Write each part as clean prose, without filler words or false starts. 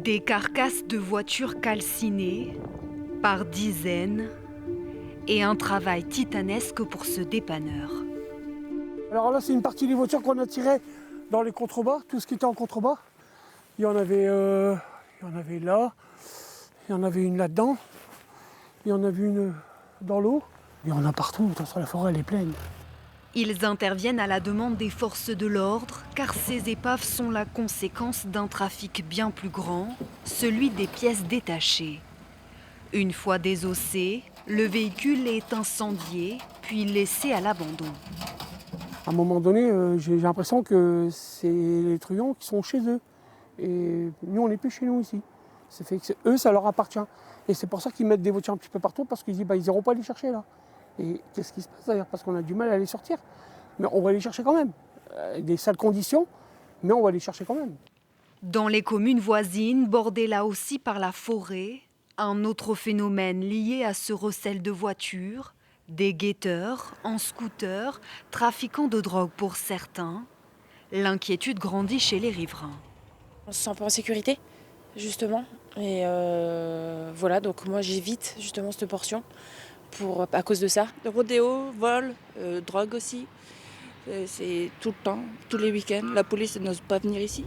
Des carcasses de voitures calcinées par dizaines et un travail titanesque pour ce dépanneur. Alors là, c'est une partie des voitures qu'on a tirées dans les contrebas, tout ce qui était en contrebas. Il y en avait là, il y en avait une là-dedans, il y en avait une dans l'eau. Il y en a partout, de toute façon, la forêt elle est pleine. Ils interviennent à la demande des forces de l'ordre, car ces épaves sont la conséquence d'un trafic bien plus grand, celui des pièces détachées. Une fois désossé, le véhicule est incendié, puis laissé à l'abandon. À un moment donné, j'ai l'impression que c'est les truands qui sont chez eux. Et nous, on n'est plus chez nous ici. Ça fait que eux, ça leur appartient. Et c'est pour ça qu'ils mettent des voitures un petit peu partout, parce qu'ils disent ils n'iront pas les chercher là. Et qu'est-ce qui se passe d'ailleurs? Parce qu'on a du mal à les sortir. Mais on va les chercher quand même. Des sales conditions, mais on va les chercher quand même. Dans les communes voisines, bordées là aussi par la forêt, un autre phénomène lié à ce recel de voitures, des guetteurs en scooter, trafiquant de drogue pour certains. L'inquiétude grandit chez les riverains. On se sent pas en sécurité, justement. Et voilà, donc moi j'évite justement cette portion à cause de ça. Rodéo, vol, drogue aussi. C'est tout le temps, tous les week-ends. La police n'ose pas venir ici.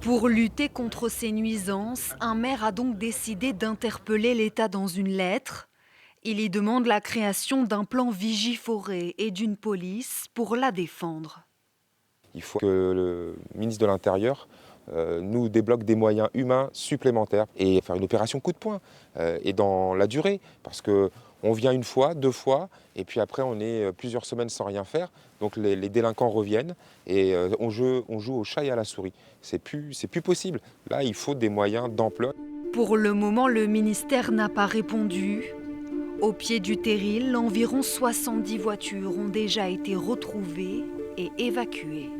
Pour lutter contre ces nuisances, un maire a donc décidé d'interpeller l'État dans une lettre. Il y demande la création d'un plan Vigie-Forêt et d'une police pour la défendre. Il faut que le ministre de l'Intérieur nous débloque des moyens humains supplémentaires et faire une opération coup de poing et dans la durée. Parce qu'on vient une fois, deux fois, et puis après on est plusieurs semaines sans rien faire. Donc les délinquants reviennent et on joue au chat et à la souris. C'est plus possible. Là, il faut des moyens d'ampleur. Pour le moment, le ministère n'a pas répondu. Au pied du terril, environ 70 voitures ont déjà été retrouvées et évacuées.